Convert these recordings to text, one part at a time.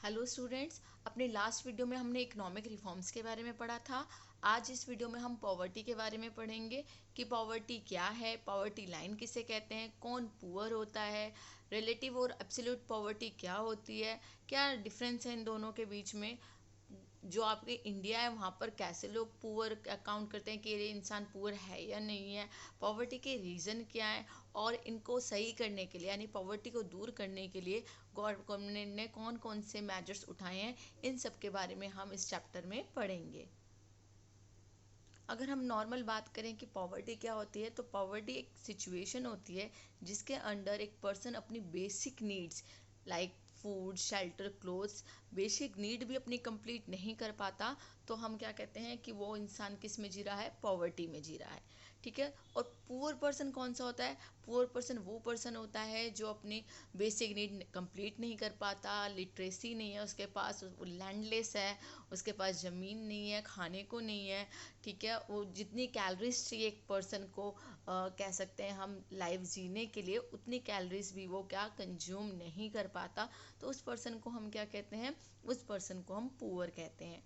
Hello students, अपने last video में हमने इकोनॉमिक रिफॉर्म्स के बारे में पढ़ा था। आज इस वीडियो में हम पॉवर्टी के बारे में पढ़ेंगे कि पॉवर्टी क्या है, पॉवर्टी लाइन किसे कहते हैं, कौन पुअर होता है, रिलेटिव और एब्सोल्यूट पॉवर्टी क्या होती है, क्या डिफरेंस है इन दोनों के बीच में। जो आपके इंडिया है वहाँ पर कैसे लोग पुअर अकाउंट करते हैं कि ये इंसान पुअर है या नहीं है, पॉवर्टी के रीज़न क्या है, और इनको सही करने के लिए यानी पॉवर्टी को दूर करने के लिए गवर्नमेंट ने कौन कौन से मेजर्स उठाए हैं, इन सब के बारे में हम इस चैप्टर में पढ़ेंगे। अगर हम नॉर्मल बात करें कि पॉवर्टी क्या होती है, तो पॉवर्टी एक सिचुएशन होती है जिसके अंडर एक पर्सन अपनी basic needs like food, shelter, clothes, basic need भी अपनी कंप्लीट नहीं कर पाता, तो हम क्या कहते हैं कि वो इंसान किस में जी रहा है, पॉवर्टी में जी रहा है। ठीक है। और पुअर पर्सन कौन सा होता है? पुअर पर्सन वो पर्सन होता है जो अपनी बेसिक नीड कंप्लीट नहीं कर पाता, लिटरेसी नहीं है उसके पास, वो लैंडलेस है, उसके पास ज़मीन नहीं है, खाने को नहीं है। ठीक है। वो जितनी कैलोरीज चाहिए एक पर्सन को कह सकते हैं हम लाइफ जीने के लिए, उतनी कैलोरीज भी वो क्या कंज्यूम नहीं कर पाता, तो उस पर्सन को हम क्या कहते हैं, उस पर्सन को हम पुअर कहते हैं।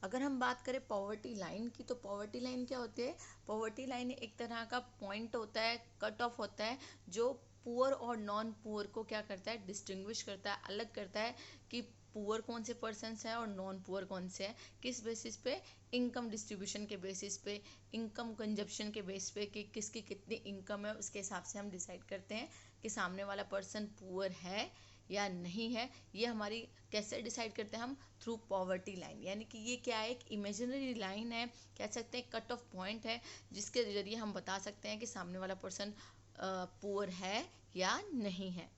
अगर हम बात करें पॉवर्टी लाइन की, तो पॉवर्टी लाइन क्या होती है? पॉवर्टी लाइन एक तरह का पॉइंट होता है, कट ऑफ होता है, जो पुअर और नॉन पुअर को क्या करता है, डिस्टिंग्विश करता है, अलग करता है कि पुअर कौन से पर्सन्स हैं और नॉन पुअर कौन से हैं। किस बेसिस पे? इनकम डिस्ट्रीब्यूशन के बेसिस पे, इनकम कंजप्शन के बेस पे, कि किसकी कितनी इनकम है, उसके हिसाब से हम डिसाइड करते हैं कि सामने वाला पर्सन पुअर है या नहीं है। ये हमारी कैसे डिसाइड करते हैं हम? Through poverty line. यानी कि ये क्या है, एक इमेजिनरी लाइन है, कह सकते हैं कट ऑफ पॉइंट है, जिसके जरिए हम बता सकते हैं कि सामने वाला पर्सन पुअर है या नहीं है।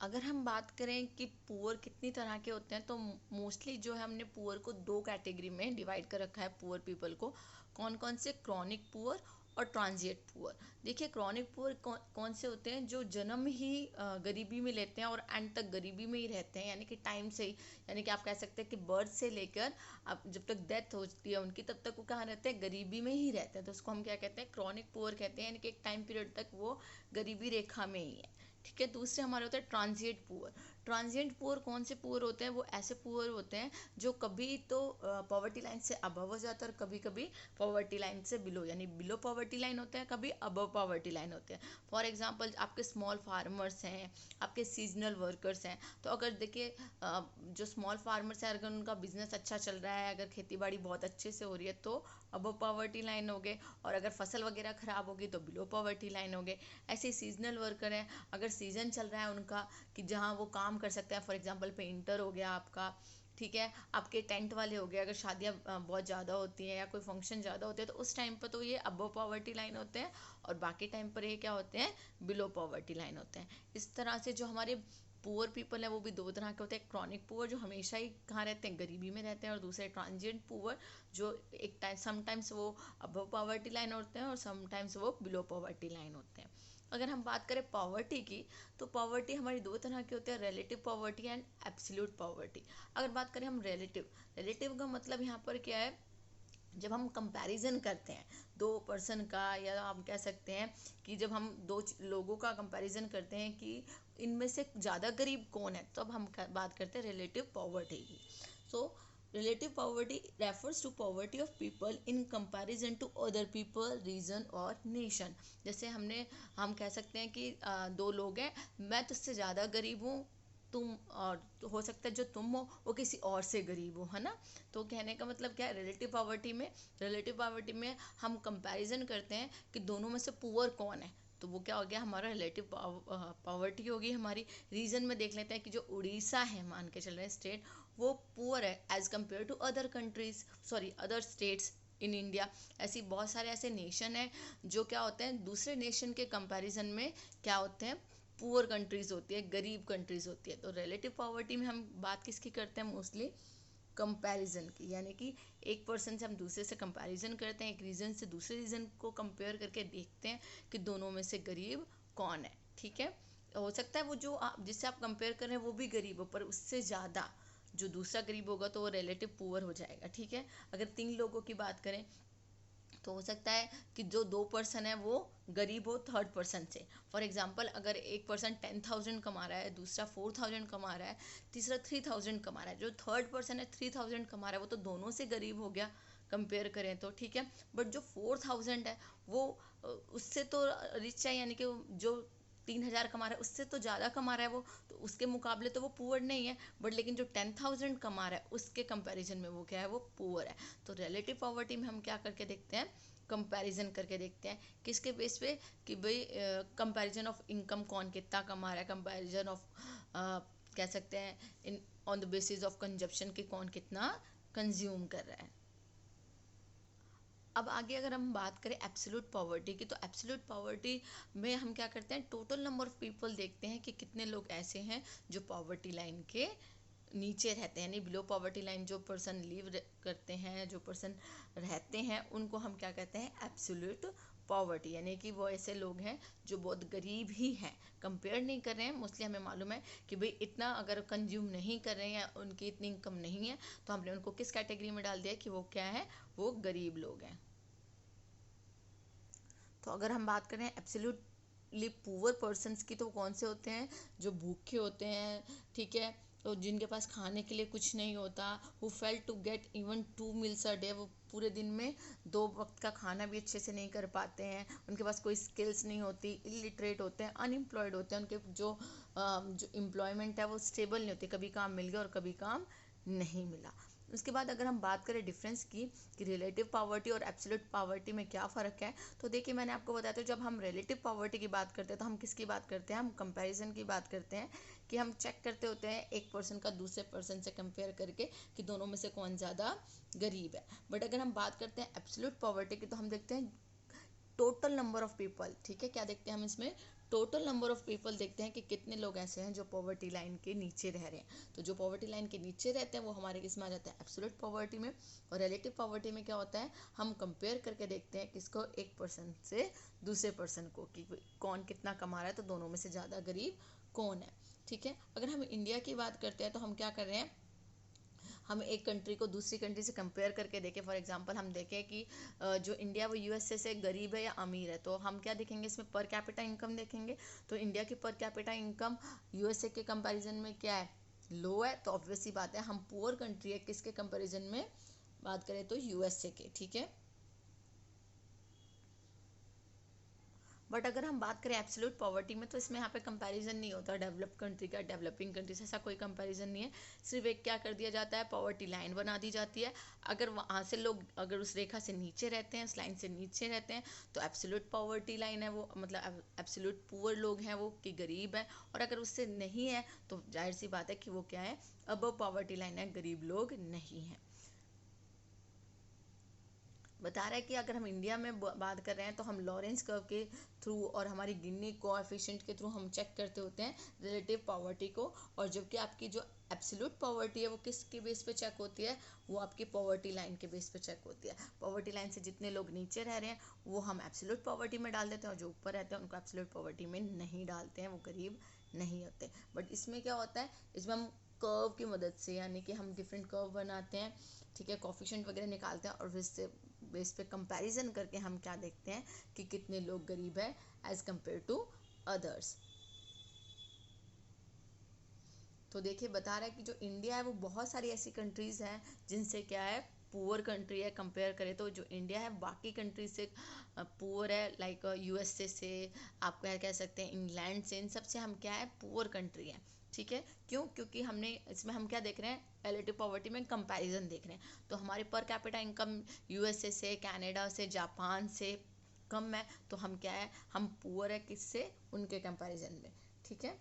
अगर हम बात करें कि पुअर कितनी तरह के होते हैं, तो मोस्टली जो है हमने पुअर को दो कैटेगरी में डिवाइड कर रखा है पुअर पीपल को। कौन कौन से? क्रॉनिक पुअर और ट्रांजिएंट पुअर। देखिए, क्रॉनिक पुअर कौन से होते हैं? जो जन्म ही गरीबी में लेते हैं और एंड तक गरीबी में ही रहते हैं, यानी कि टाइम से ही, यानी कि आप कह सकते हैं कि बर्थ से लेकर अब जब तक डेथ होती है उनकी, तब तक वो कहाँ रहते हैं, गरीबी में ही रहते हैं। तो उसको हम क्या कहते हैं, क्रॉनिक पुअर कहते हैं, यानी कि एक टाइम पीरियड तक वो गरीबी रेखा में ही है। ठीक है। दूसरे हमारे होते हैं ट्रांजिएंट पुअर। ट्रांजिएंट पुअर कौन से पुअर होते हैं? वो ऐसे पुअर होते हैं जो कभी तो पॉवर्टी लाइन से अबव हो जाता है और कभी कभी पॉवर्टी लाइन से बिलो, यानी बिलो पॉवर्टी लाइन होते हैं, कभी अबव पॉवर्टी लाइन होते हैं। फॉर एग्जांपल, आपके स्मॉल फार्मर्स हैं, आपके सीजनल वर्कर्स हैं। तो अगर देखिए जो स्मॉल फार्मर्स हैं, अगर उनका बिजनेस अच्छा चल रहा है, अगर खेती बाड़ी बहुत अच्छे से हो रही है, तो अबव पॉवर्टी लाइन हो गए, और अगर फसल वगैरह खराब होगी तो बिलो पॉवर्टी लाइन हो गए। ऐसे सीजनल वर्कर हैं, अगर सीज़न चल रहा है उनका कि जहाँ वो काम कर सकते हैं, फॉर एग्जांपल पेंटर हो गया आपका, ठीक है, आपके टेंट वाले हो गए, अगर शादियाँ बहुत ज़्यादा होती हैं या कोई फंक्शन ज़्यादा होते हैं, तो उस टाइम पर तो ये अबव पॉवर्टी लाइन होते हैं, और बाकी टाइम पर ये क्या होते हैं, बिलो पॉवर्टी लाइन होते हैं। इस तरह से जो हमारे पुअर पीपल है वो भी दो तरह के होते हैं। क्रॉनिक पुअर जो हमेशा ही कहाँ रहते हैं, गरीबी में रहते हैं, और दूसरे ट्रांजिएंट पुअर जो एक टाइम समटाइम्स वो अबव पॉवर्टी लाइन होते हैं और समटाइम्स वो बिलो पॉवर्टी लाइन होते हैं। अगर हम बात करें पॉवर्टी की, तो पॉवर्टी हमारी दो तरह की होती है, relative poverty and absolute poverty. अगर बात करें हम रिलेटिव, रिलेटिव का मतलब यहाँ पर क्या है, जब हम कंपैरिजन करते हैं दो पर्सन का, या हम कह सकते हैं कि जब हम दो लोगों का कंपैरिजन करते हैं कि इनमें से ज़्यादा गरीब कौन है, तो अब हम बात करते हैं रिलेटिव पॉवर्टी की। So relative poverty refers to poverty of people in comparison to other people, region और नेशन। जैसे हम कह सकते हैं कि दो लोग हैं, मैं तुझसे ज़्यादा गरीब हूँ, तुम, और तो हो सकता है जो तुम हो वो किसी और से गरीब हो, है ना। तो कहने का मतलब क्या है, रिलेटिव पॉवर्टी में हम कंपैरिजन करते हैं कि दोनों में से पुअर कौन है, तो वो क्या हो गया, हमारा रिलेटिव पॉवर्टी होगी हमारी। रीजन में देख लेते हैं कि जो उड़ीसा है, मान के चल रहे हैं स्टेट, वो पुअर है as compare to other countries, sorry other states in India. ऐसी बहुत सारे ऐसे नेशन हैं जो क्या होते हैं, दूसरे नेशन के कंपैरिजन में क्या होते हैं, पुअर कंट्रीज होती है, गरीब कंट्रीज होती है। तो रिलेटिव पॉवर्टी में हम बात किसकी करते हैं, मोस्टली कंपैरिजन की, यानी कि एक पर्सन से हम दूसरे से कंपैरिजन करते हैं, एक रीजन से दूसरे रीजन को कंपेयर करके देखते हैं कि दोनों में से गरीब कौन है। ठीक है। हो सकता है वो जो जिससे आप कंपेयर कर रहे हैं वो भी गरीब हो, पर उससे ज़्यादा जो दूसरा गरीब होगा तो वो रिलेटिव पुअर हो जाएगा। ठीक है। अगर तीन लोगों की बात करें, तो हो सकता है कि जो 2 पर्सन है वो गरीब हो थर्ड पर्सन से। फॉर एग्जांपल अगर एक पर्सन 10,000 कमा रहा है, दूसरा 4,000 कमा रहा है, तीसरा 3,000 कमा रहा है, जो थर्ड पर्सन है 3,000 कमा रहा है वो तो दोनों से गरीब हो गया कंपेयर करें तो, ठीक है। बट जो 4,000 है वो उससे तो रिच है, यानी कि जो 3,000 कमा रहा है उससे तो ज़्यादा कमा रहा है वो, तो उसके मुकाबले तो वो पुअर नहीं है। बट लेकिन जो 10,000 कमा रहा है उसके कंपैरिजन में वो क्या है, वो पुअर है। तो रिलेटिव पॉवर्टी में हम क्या करके देखते हैं, कंपैरिजन करके देखते हैं। किसके बेस पे, कि भाई कंपैरिजन ऑफ इनकम, कौन कितना कमा रहा है, कंपैरिजन ऑफ कह सकते हैं in on the basis of consumption कि कौन कितना कंज्यूम कर रहा है। अब आगे अगर हम बात करें एब्सोल्यूट पॉवर्टी की, तो एब्सोल्यूट पॉवर्टी में हम क्या करते हैं, टोटल नंबर ऑफ पीपल देखते हैं कि कितने लोग ऐसे हैं जो पॉवर्टी लाइन के नीचे रहते हैं, यानी बिलो पॉवर्टी लाइन जो पर्सन लिव करते हैं, जो पर्सन रहते हैं, उनको हम क्या कहते हैं, एब्सोल्यूट पॉवर्टी। यानी कि वो ऐसे लोग हैं जो बहुत गरीब ही हैं, कंपेयर नहीं कर रहे हैं। मोस्टली हमें मालूम है कि भाई इतना अगर कंज्यूम नहीं कर रहे हैं या उनकी इतनी इनकम नहीं है, तो हमने उनको किस कैटेगरी में डाल दिया कि वो क्या है, वो गरीब लोग हैं। तो अगर हम बात करें एब्सोल्युटली पुअर पर्सन्स की, तो कौन से होते हैं, जो भूखे होते हैं, ठीक है, तो जिनके पास खाने के लिए कुछ नहीं होता, who fail to get even 2 meals a day, वो पूरे दिन में 2 वक्त का खाना भी अच्छे से नहीं कर पाते हैं, उनके पास कोई स्किल्स नहीं होती, इलिटरेट होते हैं, अनएम्प्लॉयड होते हैं, उनके जो एम्प्लॉयमेंट है वो स्टेबल नहीं होती, कभी काम मिल गया और कभी काम नहीं मिला। उसके बाद अगर हम बात करें डिफरेंस की, कि रिलेटिव पॉवर्टी और एब्सोल्यूट पॉवर्टी में क्या फ़र्क है, तो देखिए मैंने आपको बताया था, जब हम रिलेटिव पॉवर्टी की बात करते हैं तो हम किसकी बात करते हैं, हम कंपैरिजन की बात करते हैं, कि हम चेक करते होते हैं एक पर्सन का दूसरे पर्सन से कंपेयर करके कि दोनों में से कौन ज़्यादा गरीब है। बट अगर हम बात करते हैं एब्सोल्यूट पॉवर्टी की, तो हम देखते हैं टोटल नंबर ऑफ पीपल, ठीक है, क्या देखते हैं हम इसमें, टोटल नंबर ऑफ पीपल देखते हैं कि कितने लोग ऐसे हैं जो पॉवर्टी लाइन के नीचे रह रहे हैं। तो जो पॉवर्टी लाइन के नीचे रहते हैं वो हमारे किस में आ जाते हैं, एब्सोल्यूट पॉवर्टी में। और रिलेटिव पॉवर्टी में क्या होता है, हम कंपेयर करके देखते हैं किसको, एक पर्सन से दूसरे पर्सन को, कि कौन कितना कमा रहा है, तो दोनों में से ज़्यादा गरीब कौन है, ठीक है। अगर हम इंडिया की बात करते हैं तो हम क्या कर रहे हैं, हम एक कंट्री को दूसरी कंट्री से कंपेयर करके देखें। फॉर एग्जांपल हम देखें कि जो इंडिया वो यूएसए से गरीब है या अमीर है, तो हम क्या देखेंगे, इसमें पर कैपिटा इनकम देखेंगे। तो इंडिया की पर कैपिटा इनकम यूएसए के कंपैरिजन में क्या है, लो है, तो ऑब्वियस सी बात है हम पुअर कंट्री है किसके कंपैरिजन में बात करें तो यूएसए के, ठीक है। बट अगर हम बात करें एब्सोल्यूट पॉवर्टी में, तो इसमें यहाँ पे कंपैरिजन नहीं होता डेवलप्ड कंट्री का डेवलपिंग कंट्री से, ऐसा कोई कंपैरिजन नहीं है। सिर्फ एक क्या कर दिया जाता है, पॉवर्टी लाइन बना दी जाती है। अगर वहाँ से लोग अगर उस रेखा से नीचे रहते हैं, उस लाइन से नीचे रहते हैं, तो एब्सोल्यूट पॉवर्टी लाइन है वो, मतलब एब्सोल्यूट पुअर लोग हैं वो, कि गरीब है। और अगर उससे नहीं है तो जाहिर सी बात है कि वो क्या है, अबव पॉवर्टी लाइन है, गरीब लोग नहीं है। बता रहा है कि अगर हम इंडिया में बात कर रहे हैं तो हम लॉरेंस कर्व के थ्रू और हमारी गिनी कोएफिशिएंट के थ्रू हम चेक करते होते हैं रिलेटिव पॉवर्टी को। और जबकि आपकी जो एब्सोल्यूट पॉवर्टी है वो किसके बेस पे चेक होती है, वो आपकी पॉवर्टी लाइन के बेस पे चेक होती है। पॉवर्टी लाइन से जितने लोग नीचे रह रहे हैं वो हम एब्सोल्यूट पॉवर्टी में डाल देते हैं, और जो ऊपर रहते हैं उनको एब्सोल्यूट पॉवर्टी में नहीं डालते हैं, वो गरीब नहीं होते। बट इसमें क्या होता है, इसमें हम कर्व की मदद से, यानी कि हम डिफरेंट कर्व बनाते हैं, ठीक है, कोफिशिएंट वगैरह निकालते हैं, और फिर से बेस पे कंपैरिजन करके हम क्या देखते हैं कि कितने लोग गरीब है एज कंपेयर टू अदर्स। तो देखिए बता रहा है कि जो इंडिया है वो बहुत सारी ऐसी कंट्रीज हैं जिनसे क्या है, पुअर कंट्री है। कंपेयर करें तो जो इंडिया है बाकी कंट्री से पुअर है, लाइक यूएसए से, आप क्या कह सकते हैं इंग्लैंड से, इन सब से हम क्या है, पुअर कंट्री है, ठीक है। क्यों, क्योंकि हमने इसमें हम क्या देख रहे हैं, रिलेटिव पॉवर्टी में कंपैरिजन देख रहे हैं। तो हमारे पर कैपिटा इनकम यूएसए से, कनाडा से, जापान से कम है, तो हम क्या है, हम पुअर है किससे, उनके कंपैरिजन में, ठीक है।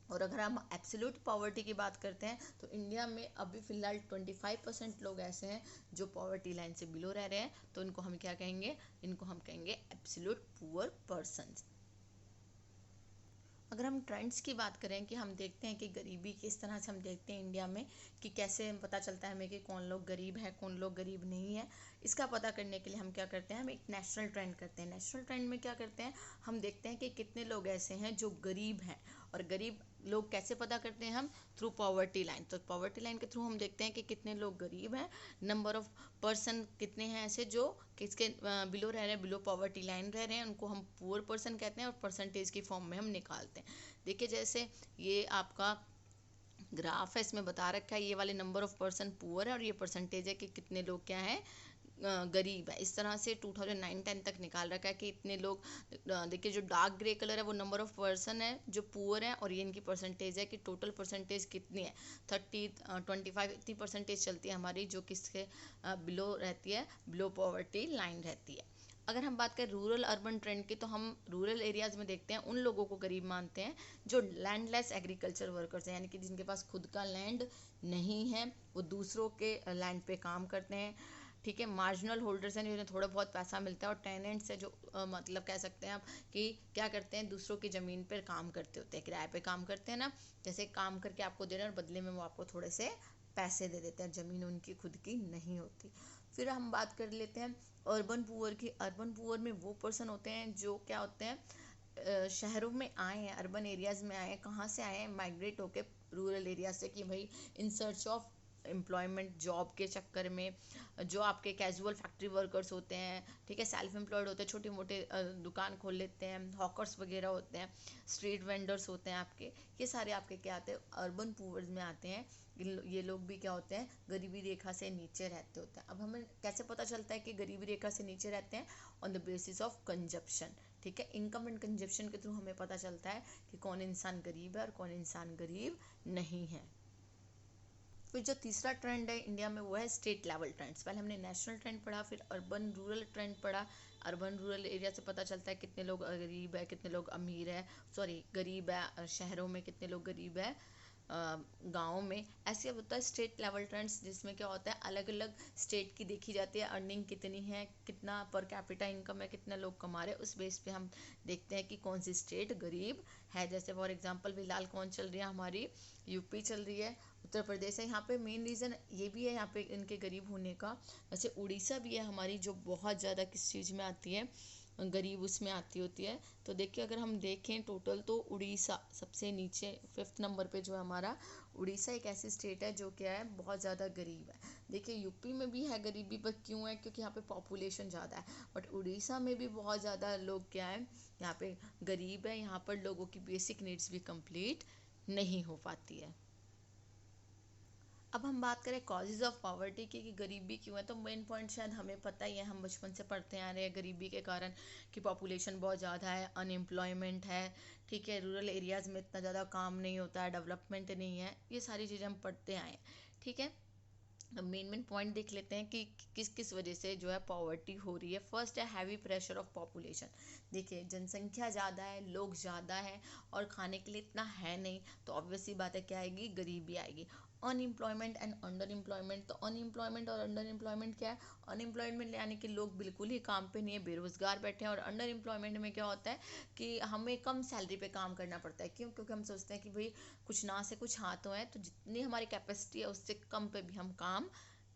और अगर हम एब्सोल्यूट पॉवर्टी की बात करते हैं तो इंडिया में अभी फ़िलहाल 25% लोग ऐसे हैं जो पॉवर्टी लाइन से बिलो रह रहे हैं, तो इनको हम क्या कहेंगे, इनको हम कहेंगे एब्सोल्यूट पुअर पर्सन्स। अगर हम ट्रेंड्स की बात करें कि हम देखते हैं कि गरीबी किस तरह से हम देखते हैं इंडिया में, कि कैसे पता चलता है हमें कि कौन लोग गरीब है, कौन लोग गरीब नहीं है, इसका पता करने के लिए हम क्या करते हैं, हम एक नेशनल ट्रेंड करते हैं। नेशनल ट्रेंड में क्या करते हैं, हम देखते हैं कि कितने लोग ऐसे हैं जो गरीब हैं और गरीब लोग कैसे पता करते हैं हम? Through poverty line. तो पॉवर्टी लाइन के थ्रू हम देखते हैं कि कितने लोग गरीब हैं, नंबर ऑफ पर्सन कितने हैं ऐसे जो किसके बिलो रह रहे हैं, बिलो पॉवर्टी लाइन रह रहे हैं, उनको हम पुअर पर्सन कहते हैं और परसेंटेज की फॉर्म में हम निकालते हैं। देखिए जैसे ये आपका ग्राफ है, इसमें बता रखा है ये वाले नंबर ऑफ पर्सन पुअर है और ये परसेंटेज है कि कितने लोग क्या है गरीब है। इस तरह से 2009-10 तक निकाल रखा है कि इतने लोग, देखिए जो डार्क ग्रे कलर है वो नंबर ऑफ पर्सन है जो पुअर है और ये इनकी परसेंटेज है कि टोटल परसेंटेज कितनी है, 30-25 इतनी परसेंटेज चलती है हमारी जो किसके बिलो रहती है, बिलो पॉवर्टी लाइन रहती है। अगर हम बात करें रूरल अर्बन ट्रेंड की, तो हम रूरल एरियाज में देखते हैं उन लोगों को गरीब मानते हैं जो लैंडलेस एग्रीकल्चर वर्कर्स हैं, यानी कि जिनके पास खुद का लैंड नहीं है, वो दूसरों के लैंड पे काम करते हैं। ठीक है, मार्जिनल होल्डर्स हैं जिन्हें थोड़ा बहुत पैसा मिलता है, और टेनेंट्स है जो मतलब कह सकते हैं आप कि क्या करते हैं, दूसरों की ज़मीन पर काम करते होते हैं, किराए पे काम करते हैं ना, जैसे काम करके आपको दे रहे हैं और बदले में वो आपको थोड़े से पैसे दे देते हैं, ज़मीन उनकी खुद की नहीं होती। फिर हम बात कर लेते हैं अर्बन पुअर की। अर्बन पुअर में वो पर्सन होते हैं जो क्या होते हैं, शहरों में आए हैं, अर्बन एरियाज़ में आए हैं। कहाँ से आए हैं? माइग्रेट होके रूरल एरिया से, कि भाई in search of employment, job के चक्कर में। जो आपके कैजुअल फैक्ट्री वर्कर्स होते हैं, ठीक है, सेल्फ एम्प्लॉयड होते हैं, छोटे मोटे दुकान खोल लेते हैं, हॉकर्स वगैरह होते हैं, स्ट्रीट वेंडर्स होते हैं आपके, ये सारे आपके क्या आते हैं, अर्बन पुअर्स में आते हैं। ये लोग भी क्या होते हैं, गरीबी रेखा से नीचे रहते होते हैं। अब हमें कैसे पता चलता है कि गरीबी रेखा से नीचे रहते हैं? On the basis of consumption. ठीक है, इनकम एंड कंजप्शन के थ्रू हमें पता चलता है कि कौन इंसान गरीब है और कौन इंसान गरीब नहीं है। फिर जो तीसरा ट्रेंड है इंडिया में वो है स्टेट लेवल ट्रेंड्स। पहले हमने नेशनल ट्रेंड पढ़ा, फिर अर्बन रूरल ट्रेंड पढ़ा। अर्बन रूरल एरिया से पता चलता है कितने लोग गरीब है, कितने लोग अमीर है, सॉरी गरीब है शहरों में, कितने लोग गरीब है गाँव में। ऐसे होता है स्टेट लेवल ट्रेंड्स, जिसमें क्या होता है अलग अलग स्टेट की देखी जाती है, अर्निंग कितनी है, कितना पर कैपिटा इनकम है, कितने लोग कमा रहे हैं, उस बेस पे हम देखते हैं कि कौन सी स्टेट गरीब है। जैसे फॉर एग्जांपल फिलहाल कौन चल रही है हमारी, यूपी चल रही है, उत्तर प्रदेश है। यहाँ पे मेन रीज़न ये भी है यहाँ पे इनके गरीब होने का। वैसे उड़ीसा भी है हमारी, जो बहुत ज़्यादा किस चीज़ में आती है, गरीब उसमें आती होती है। तो देखिए अगर हम देखें टोटल, तो उड़ीसा सबसे नीचे 5th नंबर पे जो है हमारा उड़ीसा, एक ऐसी स्टेट है जो क्या है बहुत ज़्यादा गरीब है। देखिए यूपी में भी है गरीबी, पर क्यों है? क्योंकि यहाँ पे पॉपुलेशन ज़्यादा है, बट उड़ीसा में भी बहुत ज़्यादा लोग क्या है यहाँ पे गरीब है। यहाँ पर लोगों की बेसिक नीड्स भी कंप्लीट नहीं हो पाती है। अब हम बात करें कॉजेज़ ऑफ पॉवर्टी की, कि गरीबी क्यों है, तो मेन पॉइंट शायद हमें पता ही है, हम बचपन से पढ़ते आ रहे हैं गरीबी के कारण, कि पॉपुलेशन बहुत ज़्यादा है, अनएम्प्लॉयमेंट है, ठीक है, रूरल एरियाज़ में इतना ज़्यादा काम नहीं होता है, डेवलपमेंट नहीं है, ये सारी चीज़ें हम पढ़ते आए हैं। ठीक है, मेन पॉइंट देख लेते हैं कि किस किस वजह से जो है पॉवर्टी हो रही है। फर्स्ट है हैवी प्रेशर ऑफ पॉपुलेशन। देखिए जनसंख्या ज़्यादा है, लोग ज़्यादा है और खाने के लिए इतना है नहीं, तो ऑब्वियस सी बात है क्या आएगी, गरीबी आएगी। Unemployment and under employment. तो अनएम्प्लॉयमेंट और अंडर एम्प्लॉयमेंट क्या है? अनएम्प्लॉयमेंट यानी कि लोग बिल्कुल ही काम पे नहीं है, बेरोजगार बैठे हैं, और अंडर एम्प्लॉयमेंट में क्या होता है कि हमें कम सैलरी पे काम करना पड़ता है। क्यों? क्योंकि हम सोचते हैं कि भाई कुछ ना से कुछ हाथों है, तो जितनी हमारी कैपेसिटी है उससे कम पे भी हम काम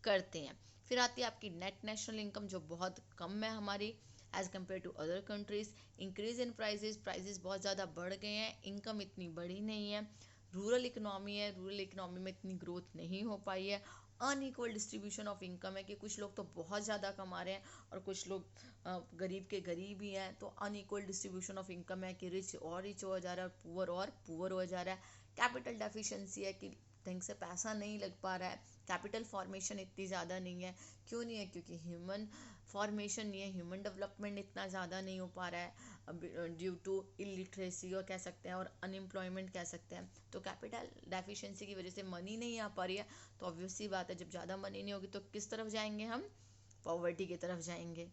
करते हैं। फिर आती है आपकी नेट नेशनल इनकम, जो बहुत कम है हमारी as compare to other countries. Increase in prices, prices बहुत ज़्यादा बढ़ गए हैं, इनकम इतनी बढ़ी नहीं है। रूरल इकोनॉमी है, रूरल इकोनॉमी में इतनी ग्रोथ नहीं हो पाई है। अनइक्वल डिस्ट्रीब्यूशन ऑफ इनकम है, कि कुछ लोग तो बहुत ज़्यादा कमा रहे हैं और कुछ लोग गरीब के गरीब ही हैं। तो अनइक्वल डिस्ट्रीब्यूशन ऑफ इनकम है कि रिच और रिच हो जा रहा है और पुअर हो जा रहा है। कैपिटल डेफिशिएंसी है कि ढंग से पैसा नहीं लग पा रहा है, कैपिटल फॉर्मेशन इतनी ज़्यादा नहीं है। क्यों नहीं है? क्योंकि ह्यूमन फॉर्मेशन नहीं है, ह्यूमन डेवलपमेंट इतना ज़्यादा नहीं हो पा रहा है ड्यू टू इलिटरेसी और कह सकते हैं, और अनएम्प्लॉयमेंट कह सकते हैं। तो कैपिटल डेफिशिएंसी की वजह से मनी नहीं आ पा रही है, तो ऑब्वियस सी बात है जब ज़्यादा मनी नहीं होगी तो किस तरफ जाएंगे हम? पॉवर्टी की तरफ जाएंगे।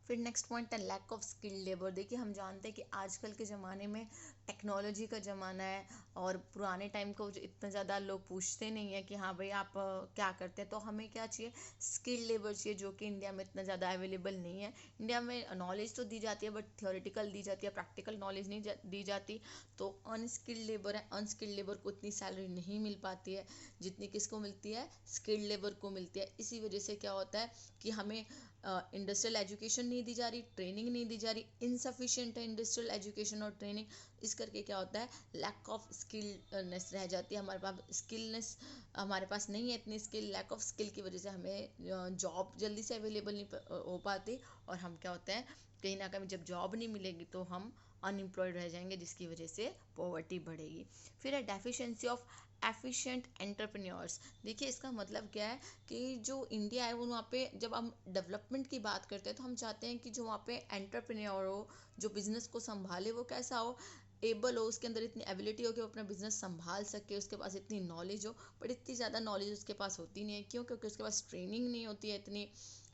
फिर नेक्स्ट पॉइंट है लैक ऑफ स्किल्ड लेबर। देखिए हम जानते हैं कि आजकल के ज़माने में टेक्नोलॉजी का ज़माना है, और पुराने टाइम को इतना ज़्यादा लोग पूछते नहीं है कि हाँ भाई आप क्या करते हैं। तो हमें क्या चाहिए? स्किल्ड लेबर चाहिए, जो कि इंडिया में इतना ज़्यादा अवेलेबल नहीं है। इंडिया में नॉलेज तो दी जाती है, बट थियोरेटिकल दी जाती है, प्रैक्टिकल नॉलेज नहीं दी जाती। तो अनस्किल्ड लेबर है, अनस्किल्ड लेबर को इतनी सैलरी नहीं मिल पाती है जितनी किसको मिलती है? स्किल्ड लेबर को मिलती है। इसी वजह से क्या होता है कि हमें इंडस्ट्रियल एजुकेशन नहीं दी जा रही, ट्रेनिंग नहीं दी जा रही, इनसफिशिएंट है इंडस्ट्रियल एजुकेशन और ट्रेनिंग। इस करके क्या होता है, लैक ऑफ स्किलनेस रह जाती है, हमारे पास स्किलनेस हमारे पास नहीं है इतनी स्किल, लैक ऑफ स्किल की वजह से हमें जॉब जल्दी से अवेलेबल नहीं हो पाती, और हम क्या होते हैं कहीं ना कहीं जब जॉब नहीं मिलेगी तो हम अनएम्प्लॉयड रह जाएंगे, जिसकी वजह से पॉवर्टी बढ़ेगी। फिर है डेफिशिएंसी ऑफ एफिशिएंट एंटरप्रेन्योर्स। देखिए इसका मतलब क्या है कि जो इंडिया है वो वहाँ पे जब हम डेवलपमेंट की बात करते हैं तो हम चाहते हैं कि जो वहाँ पे एंटरप्रेन्योर हो, जो बिजनेस को संभाले, वो कैसा हो, एबल हो, उसके अंदर इतनी एबिलिटी हो कि वो अपना बिजनेस संभाल सके, उसके पास इतनी नॉलेज हो। बट इतनी ज़्यादा नॉलेज उसके पास होती नहीं है, क्यों? क्योंकि उसके पास ट्रेनिंग नहीं होती है इतनी,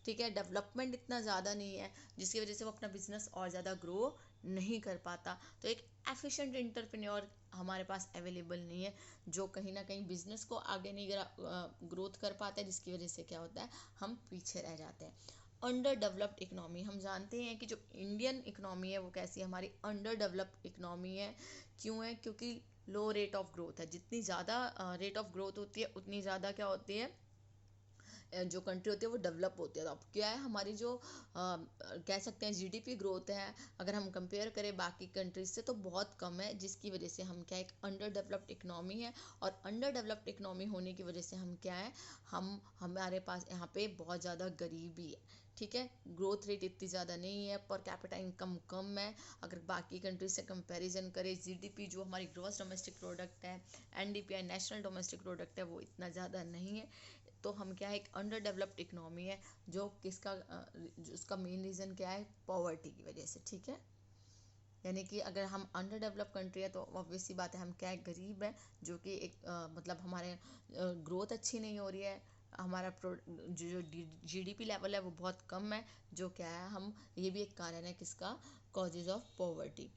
ठीक है, डेवलपमेंट इतना ज़्यादा नहीं है, जिसकी वजह से वो अपना बिजनेस और ज़्यादा ग्रो नहीं कर पाता। तो एक एफिशिएंट एंटरप्रेन्योर हमारे पास अवेलेबल नहीं है, जो कहीं ना कहीं बिजनेस को आगे नहीं ग्रोथ कर पाता है, जिसकी वजह से क्या होता है, हम पीछे रह जाते हैं। अंडर डेवलप्ड इकोनॉमी, हम जानते हैं कि जो इंडियन इकोनॉमी है वो कैसी है, हमारी अंडर डेवलप्ड इकोनॉमी है। क्यों है? क्योंकि लो रेट ऑफ ग्रोथ है। जितनी ज़्यादा रेट ऑफ ग्रोथ होती है उतनी ज़्यादा क्या होती है, जो कंट्री होती है वो डेवलप होती है। तो अब क्या है, हमारी जो कह सकते हैं जीडीपी ग्रोथ है, अगर हम कंपेयर करें बाकी कंट्रीज से तो बहुत कम है, जिसकी वजह से हम क्या, एक अंडर डेवलप्ड इकोनॉमी है। और अंडर डेवलप्ड इकोनॉमी होने की वजह से हम क्या है, हम हमारे पास यहाँ पे बहुत ज़्यादा गरीबी है, ठीक है, ग्रोथ रेट इतनी ज़्यादा नहीं है, पर कैपिटा इनकम कम है। अगर बाकी कंट्रीज से कंपैरिजन करें, जीडीपी जो हमारी ग्रॉस डोमेस्टिक प्रोडक्ट है, एनडीपीआई नेशनल डोमेस्टिक प्रोडक्ट है, वो इतना ज़्यादा नहीं है। तो हम क्या है, एक अंडर डेवलप्ड इकोनॉमी है, जो किसका उसका मेन रीज़न क्या है, पॉवर्टी की वजह से, ठीक है। यानी कि अगर हम अंडर डेवलप कंट्री है तो ऑब्वियस सी बात है, हम क्या है, गरीब है, जो कि एक मतलब हमारे ग्रोथ अच्छी नहीं हो रही है, हमारा जो जीडीपी लेवल है वो बहुत कम है, जो क्या है, हम ये भी एक कारण है किसका, causes of poverty.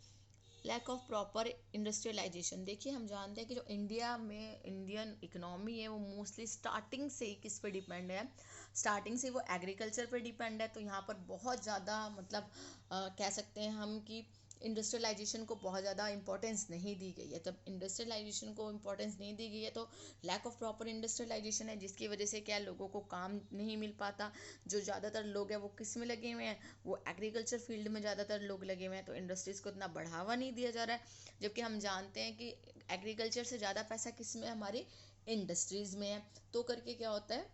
Lack of proper industrialisation, देखिए हम जानते हैं कि जो इंडिया में इंडियन इकोनॉमी है वो मोस्टली स्टार्टिंग से ही किस पे डिपेंड है, स्टार्टिंग से वो एग्रीकल्चर पे डिपेंड है। तो यहाँ पर बहुत ज़्यादा मतलब कह सकते हैं हम कि इंडस्ट्रियलाइजेशन को बहुत ज़्यादा इंपॉर्टेंस नहीं दी गई है। जब इंडस्ट्रियलाइजेशन को इंपॉर्टेंस नहीं दी गई है तो लैक ऑफ प्रॉपर इंडस्ट्रियलाइजेशन है, जिसकी वजह से क्या, लोगों को काम नहीं मिल पाता। जो ज़्यादातर लोग हैं वो किस में लगे हुए हैं, वो एग्रीकल्चर फील्ड में ज़्यादातर लोग लगे हुए हैं, तो इंडस्ट्रीज़ को इतना बढ़ावा नहीं दिया जा रहा है। जबकि हम जानते हैं कि एग्रीकल्चर से ज़्यादा पैसा किस में है, हमारी इंडस्ट्रीज़ में है। तो करके क्या होता है,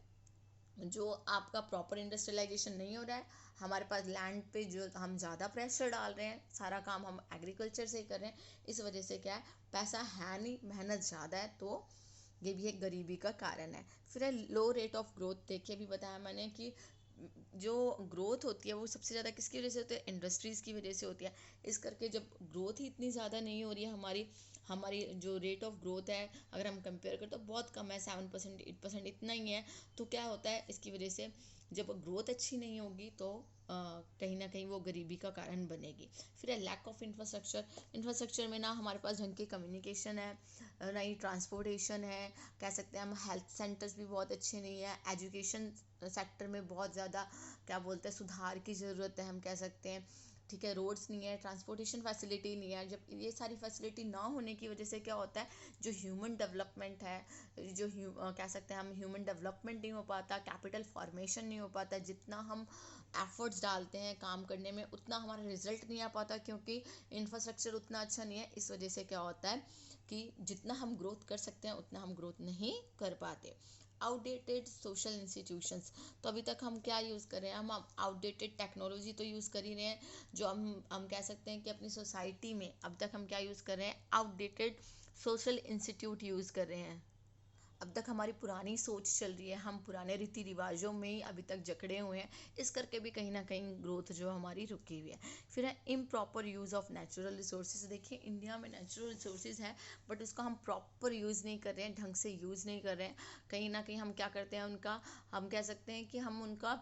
जो आपका प्रॉपर इंडस्ट्रियलाइजेशन नहीं हो रहा है, हमारे पास लैंड पे जो हम ज़्यादा प्रेशर डाल रहे हैं, सारा काम हम एग्रीकल्चर से ही कर रहे हैं, इस वजह से क्या है, पैसा है नहीं, मेहनत ज़्यादा है, तो ये भी एक गरीबी का कारण है। फिर है लो रेट ऑफ ग्रोथ, देखिए अभी बताया मैंने कि जो ग्रोथ होती है वो सबसे ज़्यादा किसकी वजह से होती है, इंडस्ट्रीज़ की वजह से होती है। इस करके जब ग्रोथ ही इतनी ज़्यादा नहीं हो रही है, हमारी हमारी जो रेट ऑफ ग्रोथ है अगर हम कंपेयर करें तो बहुत कम है, 7% 8% इतना ही है। तो क्या होता है, इसकी वजह से जब ग्रोथ अच्छी नहीं होगी तो कहीं ना कहीं वो गरीबी का कारण बनेगी। फिर है लैक ऑफ इंफ्रास्ट्रक्चर, इंफ्रास्ट्रक्चर में ना हमारे पास ढंग की कम्युनिकेशन है, ना ही ट्रांसपोर्टेशन है, कह सकते हैं हम हेल्थ सेंटर्स भी बहुत अच्छे नहीं है, एजुकेशन सेक्टर में बहुत ज़्यादा क्या बोलते हैं सुधार की ज़रूरत है, हम कह सकते हैं, ठीक है, रोड्स नहीं है, ट्रांसपोर्टेशन फैसिलिटी नहीं है। जब ये सारी फैसिलिटी ना होने की वजह से क्या होता है, जो ह्यूमन डेवलपमेंट है, जो कह सकते हैं हम ह्यूमन डेवलपमेंट नहीं हो पाता, कैपिटल फॉर्मेशन नहीं हो पाता, जितना हम एफर्ट्स डालते हैं काम करने में उतना हमारा रिजल्ट नहीं आ पाता, क्योंकि इंफ्रास्ट्रक्चर उतना अच्छा नहीं है। इस वजह से क्या होता है कि जितना हम ग्रोथ कर सकते हैं उतना हम ग्रोथ नहीं कर पाते। आउटडेटेड सोशल इंस्टीट्यूशंस, तो अभी तक हम क्या यूज़ कर रहे हैं, हम आउटडेटेड टेक्नोलॉजी तो यूज़ कर ही रहे हैं, जो हम कह सकते हैं कि अपनी सोसाइटी में अब तक हम क्या यूज़ कर रहे हैं, आउटडेटेड सोशल इंस्टीट्यूट यूज़ कर रहे हैं। अब तक हमारी पुरानी सोच चल रही है, हम पुराने रीति रिवाजों में ही अभी तक जकड़े हुए हैं, इस करके भी कहीं ना कहीं ग्रोथ जो हमारी रुकी हुई है। फिर है improper use of natural resources, देखिए इंडिया में नेचुरल रिसोर्सेज है बट उसका हम प्रॉपर यूज़ नहीं कर रहे हैं, ढंग से यूज़ नहीं कर रहे हैं। कहीं ना कहीं हम क्या करते हैं, उनका हम कह सकते हैं कि हम उनका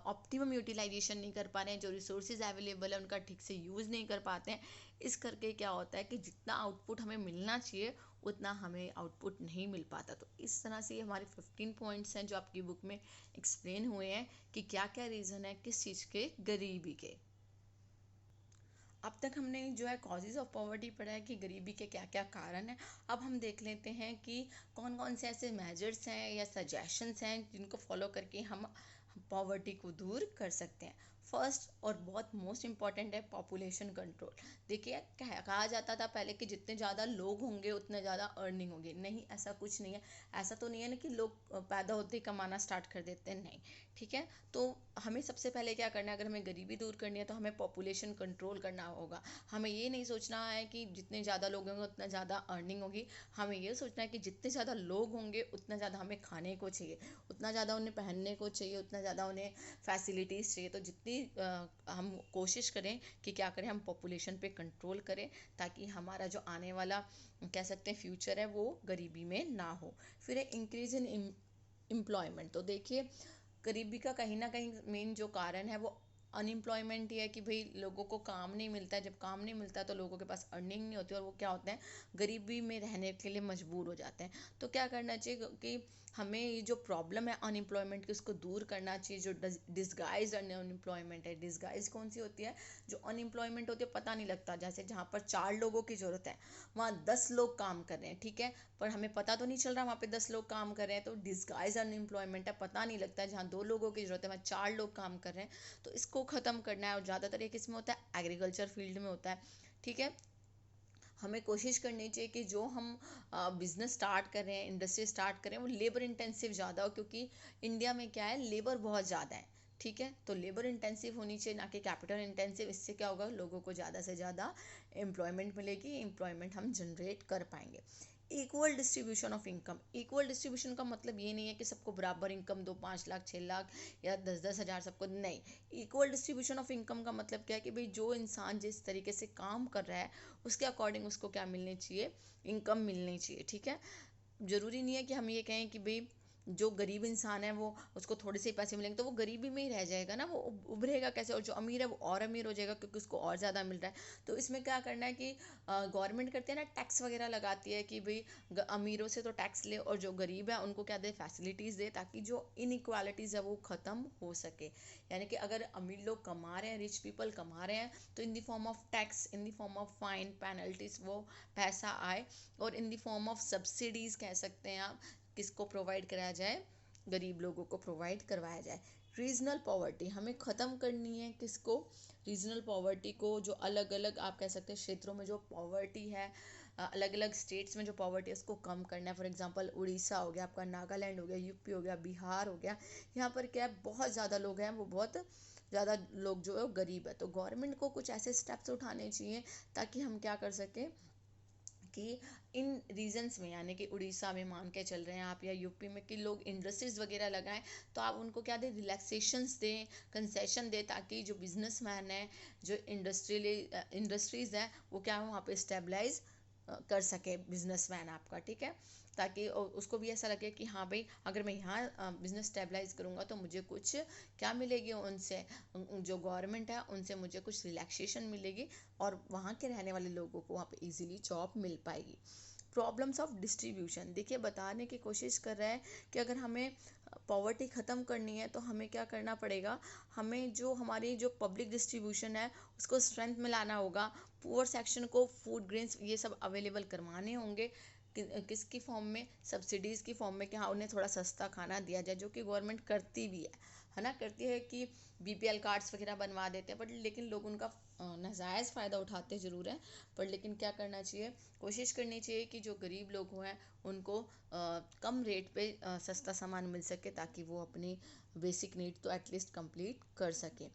ऑप्टिमम यूटिलाइजेशन नहीं कर पा रहे हैं, जो रिसोर्सेज अवेलेबल है उनका ठीक से यूज़ नहीं कर पाते हैं। इस करके क्या होता है कि जितना आउटपुट हमें मिलना चाहिए उतना हमें आउटपुट नहीं मिल पाता। तो इस तरह से ये हमारे 15 पॉइंट्स हैं जो आपकी बुक में एक्सप्लेन हुए हैं कि क्या क्या रीज़न है किस चीज़ के, गरीबी के। अब तक हमने जो है कॉजेज़ ऑफ पॉवर्टी पढ़ा है कि गरीबी के क्या क्या कारण हैं। अब हम देख लेते हैं कि कौन कौन से ऐसे मेजर्स हैं या सजेशंस हैं जिनको फॉलो करके हम पॉवर्टी को दूर कर सकते हैं। फर्स्ट और बहुत मोस्ट इम्पॉर्टेंट है पॉपुलेशन कंट्रोल। देखिए कहा जाता था पहले कि जितने ज़्यादा लोग होंगे उतने ज़्यादा अर्निंग होगी। नहीं, ऐसा कुछ नहीं है। ऐसा तो नहीं है ना कि लोग पैदा होते ही कमाना स्टार्ट कर देते हैं, नहीं। ठीक है, तो हमें सबसे पहले क्या करना है, अगर हमें गरीबी दूर करनी है तो हमें पॉपुलेशन कंट्रोल करना होगा। हमें ये नहीं सोचना है कि जितने ज़्यादा लोग होंगे उतना ज़्यादा अर्निंग होगी। हमें ये सोचना है कि जितने ज़्यादा लोग होंगे उतना ज़्यादा हमें खाने को चाहिए, उतना ज़्यादा उन्हें पहनने को चाहिए, उतना ज़्यादा उन्हें फैसिलिटीज़ चाहिए। तो जितनी हम कोशिश करें कि क्या करें, हम पॉपुलेशन पे कंट्रोल करें, ताकि हमारा जो आने वाला कह सकते हैं फ्यूचर है वो गरीबी में ना हो। फिर है इंक्रीज इन एम्प्लॉयमेंट। तो देखिए गरीबी का कहीं ना कहीं मेन जो कारण है वो अनएम्प्लॉयमेंट ही है, कि भाई लोगों को काम नहीं मिलता है। जब काम नहीं मिलता है तो लोगों के पास अर्निंग नहीं होती और वो क्या होते हैं, गरीबी में रहने के लिए मजबूर हो जाते हैं। तो क्या करना चाहिए कि हमें ये जो प्रॉब्लम है अनएम्प्लॉयमेंट की उसको दूर करना चाहिए। जो डिस्गाइज अनएम्प्लॉयमेंट है, डिस्गाइज कौन सी होती है, जो अनएम्प्लॉयमेंट होती है पता नहीं लगता। जैसे जहाँ पर 4 लोगों की ज़रूरत है वहाँ 10 लोग काम कर रहे हैं, ठीक है, पर हमें पता तो नहीं चल रहा वहाँ पे 10 लोग काम कर रहे हैं। तो डिस्गाइज अनएम्प्लॉयमेंट है, पता नहीं लगता है। जहाँ 2 लोगों की ज़रूरत है वहाँ 4 लोग काम कर रहे हैं। तो इसको ख़त्म करना है, और ज़्यादातर ये किस में होता है, एग्रीकल्चर फील्ड में होता है। ठीक है, हमें कोशिश करनी चाहिए कि जो हम बिजनेस स्टार्ट कर रहे हैं, इंडस्ट्री स्टार्ट कर रहे हैं, वो लेबर इंटेंसिव ज़्यादा हो, क्योंकि इंडिया में क्या है, लेबर बहुत ज़्यादा है। ठीक है, तो लेबर इंटेंसिव होनी चाहिए ना कि कैपिटल इंटेंसिव। इससे क्या होगा, लोगों को ज़्यादा से ज़्यादा एम्प्लॉयमेंट मिलेगी, एम्प्लॉयमेंट हम जनरेट कर पाएंगे। Equal distribution of income. Equal distribution का मतलब ये नहीं है कि सबको बराबर इनकम दो, 5 लाख 6 लाख या 10-10 हज़ार सबको, नहीं। इक्वल डिस्ट्रीब्यूशन ऑफ इनकम का मतलब क्या है कि भाई जो इंसान जिस तरीके से काम कर रहा है उसके अकॉर्डिंग उसको क्या मिलनी चाहिए, इनकम मिलनी चाहिए। ठीक है, ज़रूरी नहीं है कि हम ये कहें कि भाई जो गरीब इंसान है वो उसको थोड़े से पैसे मिलेंगे तो वो गरीबी में ही रह जाएगा ना, वो उभरेगा कैसे। और जो अमीर है वो और अमीर हो जाएगा क्योंकि उसको और ज़्यादा मिल रहा है। तो इसमें क्या करना है कि गवर्नमेंट करती है ना, टैक्स वगैरह लगाती है कि भाई अमीरों से तो टैक्स ले और जो गरीब है उनको क्या दे, फैसिलिटीज़ दे, ताकि जो इनइक्वालिटीज़ है वो ख़त्म हो सके। यानी कि अगर अमीर लोग कमा रहे हैं, रिच पीपल कमा रहे हैं, तो in the form of tax, in the form of fine penalties वो पैसा आए, और in the form of subsidies कह सकते हैं आप, किसको प्रोवाइड कराया जाए, गरीब लोगों को प्रोवाइड करवाया जाए। रीजनल पॉवर्टी हमें ख़त्म करनी है, किसको, रीजनल पॉवर्टी को। जो अलग अलग आप कह सकते हैं क्षेत्रों में जो पॉवर्टी है, अलग अलग स्टेट्स में जो पॉवर्टी है उसको कम करना है। फॉर एग्जांपल उड़ीसा हो गया आपका, नागालैंड हो गया, यूपी हो गया, बिहार हो गया। यहाँ पर क्या है, बहुत ज़्यादा लोग हैं, वो बहुत ज़्यादा लोग जो है वो गरीब है। तो गवर्नमेंट को कुछ ऐसे स्टेप्स उठाने चाहिए ताकि हम क्या कर सकें कि इन रीजन्स में, यानी कि उड़ीसा में मान के चल रहे हैं आप, या यूपी में, कि लोग इंडस्ट्रीज वगैरह लगाएं, तो आप उनको क्या दें, रिलैक्सेशंस दें, कंसेशन दें, ताकि जो बिजनेसमैन है, जो इंडस्ट्रीज है, वो क्या है वहाँ पे स्टेबलाइज कर सके बिजनेसमैन आपका। ठीक है, ताकि उसको भी ऐसा लगे कि हाँ भाई अगर मैं यहाँ बिजनेस स्टेबलाइज करूँगा तो मुझे कुछ क्या मिलेगी उनसे, जो गवर्नमेंट है उनसे मुझे कुछ रिलैक्सेशन मिलेगी, और वहाँ के रहने वाले लोगों को वहाँ पे इजीली जॉब मिल पाएगी। प्रॉब्लम्स ऑफ डिस्ट्रीब्यूशन, देखिए बताने की कोशिश कर रहा है कि अगर हमें पॉवर्टी ख़त्म करनी है तो हमें क्या करना पड़ेगा, हमें जो हमारी जो पब्लिक डिस्ट्रीब्यूशन है उसको स्ट्रेंथ में लाना होगा। पुअर सेक्शन को फूड ग्रेन्स ये सब अवेलेबल करवाने होंगे, किसकी फॉर्म में, सब्सिडीज़ की फॉर्म में, कि हाँ उन्हें थोड़ा सस्ता खाना दिया जाए, जो कि गवर्नमेंट करती भी है ना, करती है कि बीपीएल कार्ड्स वगैरह बनवा देते हैं, बट लेकिन लोग उनका नाजायज़ फ़ायदा उठाते ज़रूर हैं। पर लेकिन क्या करना चाहिए, कोशिश करनी चाहिए कि जो गरीब लोग हैं उनको कम रेट पे सस्ता सामान मिल सके, ताकि वो अपनी बेसिक नीड तो एटलीस्ट कंप्लीट कर सके।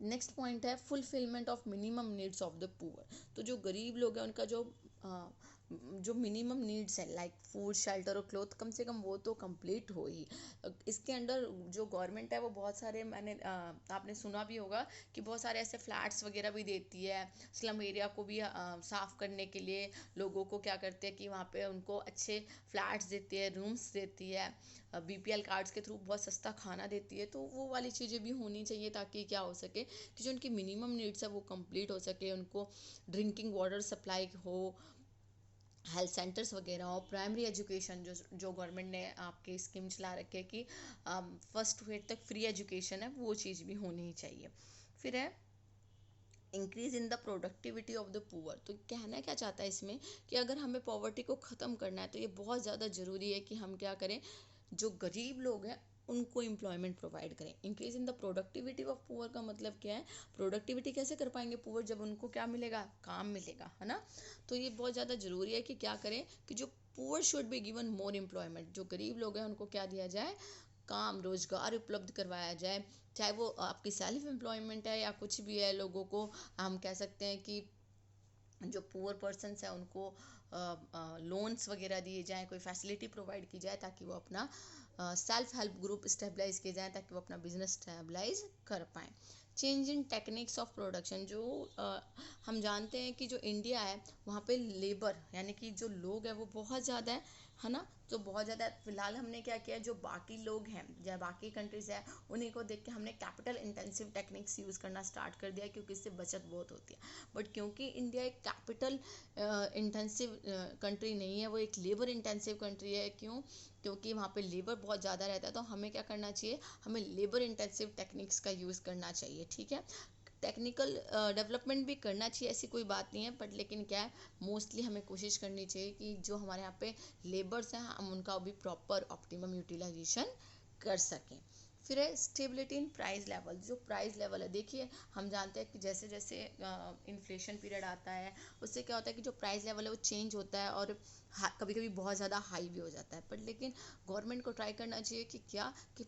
नेक्स्ट पॉइंट है fulfilment of minimum needs of the poor. तो जो गरीब लोग हैं उनका जो मिनिमम नीड्स हैं, लाइक फूड शेल्टर और क्लोथ, कम से कम वो तो कंप्लीट हो ही। इसके अंडर जो गवर्नमेंट है वो बहुत सारे, आपने सुना भी होगा कि बहुत सारे ऐसे फ्लैट्स वगैरह भी देती है। स्लम एरिया को भी साफ़ करने के लिए लोगों को क्या करते हैं कि वहाँ पे उनको अच्छे फ्लैट्स देती है, रूम्स देती है, बीपीएल कार्ड्स के थ्रू बहुत सस्ता खाना देती है। तो वो वाली चीज़ें भी होनी चाहिए, ताकि क्या हो सके कि जो उनकी मिनिमम नीड्स है वो कंप्लीट हो सके, उनको ड्रिंकिंग वाटर सप्लाई हो, हेल्थ सेंटर्स वगैरह हो, प्राइमरी एजुकेशन जो गवर्नमेंट ने आपके स्कीम चला रखे कि फर्स्ट टू 8 तक फ्री एजुकेशन है, वो चीज़ भी होनी ही चाहिए। फिर है increase in the productivity of the poor. तो कहना क्या चाहता है इसमें कि अगर हमें पॉवर्टी को ख़त्म करना है तो ये बहुत ज़्यादा ज़रूरी है कि हम क्या करें, जो गरीब लोग हैं उनको एम्प्लॉयमेंट प्रोवाइड करें। Increase in the productivity of poor का मतलब क्या है, प्रोडक्टिविटी कैसे कर पाएंगे पुअर, जब उनको क्या मिलेगा, काम मिलेगा, है ना। तो ये बहुत ज़्यादा ज़रूरी है कि क्या करें कि जो poor should be given more employment, जो गरीब लोग हैं उनको क्या दिया जाए, काम रोजगार उपलब्ध करवाया जाए, चाहे वो आपकी सेल्फ एम्प्लॉयमेंट है या कुछ भी है। लोगों को हम कह सकते हैं कि जो पुअर पर्सनस है उनको लोन्स वगैरह दिए जाएं, कोई फैसिलिटी प्रोवाइड की जाए ताकि वो अपना सेल्फ हेल्प ग्रुप स्टेबलाइज किए जाएं, ताकि वो अपना बिजनेस स्टेबलाइज कर पाएँ। Change in techniques of production, जो हम जानते हैं कि जो इंडिया है वहाँ पे लेबर यानी कि जो लोग हैं वो बहुत ज़्यादा है ना, तो बहुत ज़्यादा। फिलहाल हमने क्या किया, जो बाकी लोग हैं या बाकी कंट्रीज़ है उन्हीं को देख के हमने कैपिटल इंटेंसिव टेक्निक्स यूज़ करना स्टार्ट कर दिया, क्योंकि इससे बचत बहुत होती है। बट क्योंकि इंडिया एक कैपिटल इंटेंसिव कंट्री नहीं है, वो एक लेबर इंटेंसिव कंट्री है। क्यों, क्योंकि वहाँ पे लेबर बहुत ज़्यादा रहता है। तो हमें क्या करना चाहिए, हमें लेबर इंटेंसिव टेक्निक्स का यूज़ करना चाहिए, ठीक है। टेक्निकल डेवलपमेंट भी करना चाहिए, ऐसी कोई बात नहीं है, बट लेकिन क्या है, मोस्टली हमें कोशिश करनी चाहिए कि जो हमारे यहाँ पे लेबर्स हैं हम उनका भी प्रॉपर ऑप्टिमम यूटिलाइजेशन कर सकें। फिर है स्टेबिलिटी इन प्राइस लेवल, जो प्राइस लेवल है, देखिए हम जानते हैं कि जैसे जैसे इन्फ्लेशन पीरियड आता है उससे क्या होता है कि जो प्राइस लेवल है वो चेंज होता है, और कभी कभी बहुत ज़्यादा हाई भी हो जाता है। पर लेकिन गवर्नमेंट को ट्राई करना चाहिए कि क्या, कि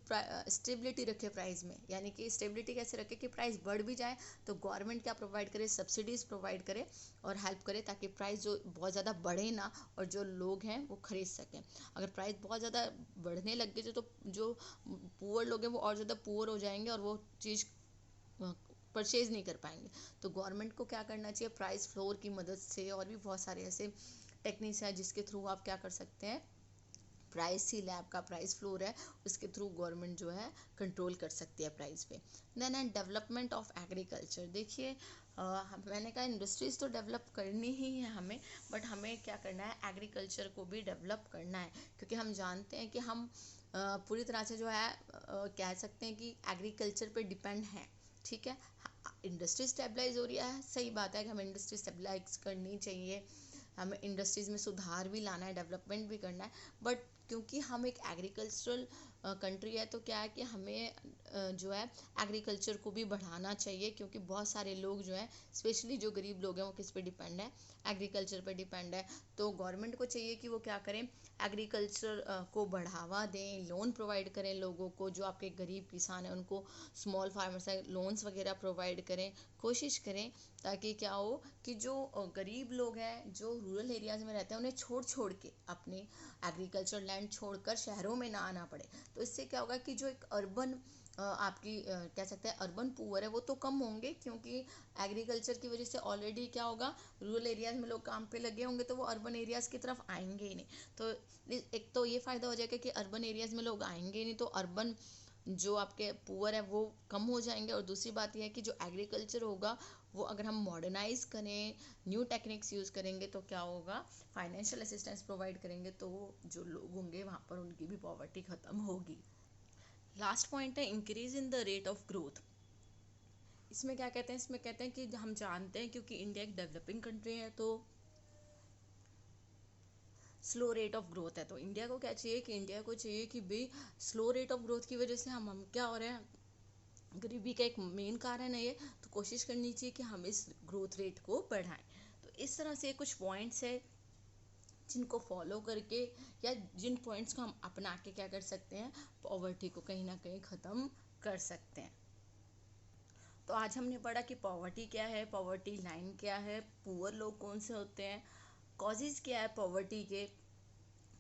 स्टेबिलिटी रखे प्राइस में, यानी कि स्टेबिलिटी कैसे रखे कि प्राइस बढ़ भी जाए तो गवर्नमेंट क्या प्रोवाइड करे, सब्सिडीज़ प्रोवाइड करे और हेल्प करे, ताकि प्राइस जो बहुत ज़्यादा बढ़े ना और जो लोग हैं वो खरीद सकें। अगर प्राइस बहुत ज़्यादा बढ़ने लग गए तो जो पुअर लोग हैं वो और ज़्यादा पुअर हो जाएंगे और वो चीज़ परचेज़ नहीं कर पाएंगे। तो गवर्नमेंट को क्या करना चाहिए, प्राइस फ्लोर की मदद से, और भी बहुत सारे ऐसे टेक्निक्स हैं जिसके थ्रू आप क्या कर सकते हैं, प्राइस सी लैब का प्राइस फ्लोर है उसके थ्रू गवर्नमेंट जो है कंट्रोल कर सकती है प्राइस पे। देन है डेवलपमेंट ऑफ एग्रीकल्चर, देखिए मैंने कहा इंडस्ट्रीज़ तो डेवलप करनी ही है हमें, बट हमें क्या करना है, एग्रीकल्चर को भी डेवलप करना है, क्योंकि हम जानते हैं कि हम पूरी तरह से जो है कह सकते हैं कि एग्रीकल्चर पे डिपेंड है, ठीक है। इंडस्ट्री स्टेबलाइज हो रही है, सही बात है कि हमें इंडस्ट्री स्टेबलाइज करनी चाहिए, हमें इंडस्ट्रीज़ में सुधार भी लाना है, डेवलपमेंट भी करना है। बट क्योंकि हम एक एग्रीकल्चरल कंट्री है तो क्या है कि हमें जो है एग्रीकल्चर को भी बढ़ाना चाहिए, क्योंकि बहुत सारे लोग जो हैं स्पेशली जो गरीब लोग हैं वो किस पे डिपेंड है, एग्रीकल्चर पे डिपेंड है। तो गवर्नमेंट को चाहिए कि वो क्या करें, एग्रीकल्चर को बढ़ावा दें, लोन प्रोवाइड करें लोगों को, जो आपके गरीब किसान हैं उनको स्मॉल फार्मर्स है लोन्स वगैरह प्रोवाइड करें, कोशिश करें ताकि क्या हो कि जो गरीब लोग हैं जो रूरल एरियाज़ में रहते हैं उन्हें छोड़ छोड़ के अपने एग्रीकल्चर लैंड छोड़कर शहरों में ना आना पड़े। तो इससे क्या होगा कि जो एक अर्बन आपकी कह सकते हैं अर्बन पुअर है वो तो कम होंगे, क्योंकि एग्रीकल्चर की वजह से ऑलरेडी क्या होगा, रूरल एरियाज़ में लोग काम पे लगे होंगे तो वो अर्बन एरियाज़ की तरफ आएंगे ही नहीं। तो एक तो ये फ़ायदा हो जाएगा कि अर्बन एरियाज़ में लोग आएंगे ही नहीं, तो अर्बन जो आपके पुअर है वो कम हो जाएंगे। और दूसरी बात यह है कि जो एग्रीकल्चर होगा वो अगर हम मॉडर्नाइज करें, न्यू टेक्निक्स यूज़ करेंगे तो क्या होगा, फाइनेंशियल असिस्टेंस प्रोवाइड करेंगे तो जो लोग होंगे वहाँ पर उनकी भी पॉवर्टी ख़त्म होगी। लास्ट पॉइंट है increase in the rate of growth. इसमें क्या कहते हैं, इसमें कहते हैं कि हम जानते हैं क्योंकि इंडिया एक डेवलपिंग कंट्री है तो स्लो रेट ऑफ ग्रोथ है, तो इंडिया को क्या चाहिए कि इंडिया को चाहिए कि भाई स्लो रेट ऑफ ग्रोथ की वजह से हम क्या हो रहे हैं, गरीबी का एक मेन कारण है ये, तो कोशिश करनी चाहिए कि हम इस ग्रोथ रेट को बढ़ाएं। तो इस तरह से कुछ पॉइंट्स है जिनको फॉलो करके या जिन पॉइंट्स को हम अपना के क्या कर सकते हैं, पॉवर्टी को कहीं ना कहीं ख़त्म कर सकते हैं। तो आज हमने पढ़ा कि पॉवर्टी क्या है, पॉवर्टी लाइन क्या है, पुअर लोग कौन से होते हैं, कॉजेज़ क्या है पॉवर्टी के,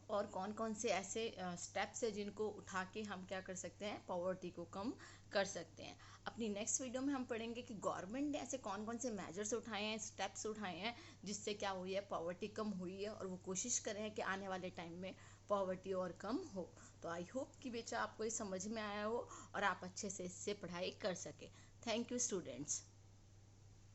और कौन कौन से ऐसे स्टेप्स है जिनको उठा के हम क्या कर सकते हैं, पॉवर्टी को कम कर सकते हैं। अपनी नेक्स्ट वीडियो में हम पढ़ेंगे कि गवर्नमेंट ने ऐसे कौन कौन से मेजर्स उठाए हैं, स्टेप्स उठाए हैं जिससे क्या हुई है, पॉवर्टी कम हुई है, और वो कोशिश कर रहे हैं कि आने वाले टाइम में पॉवर्टी और कम हो। तो आई होप कि बेटा आपको ये समझ में आया हो और आप अच्छे से इससे पढ़ाई कर सके। Thank you students.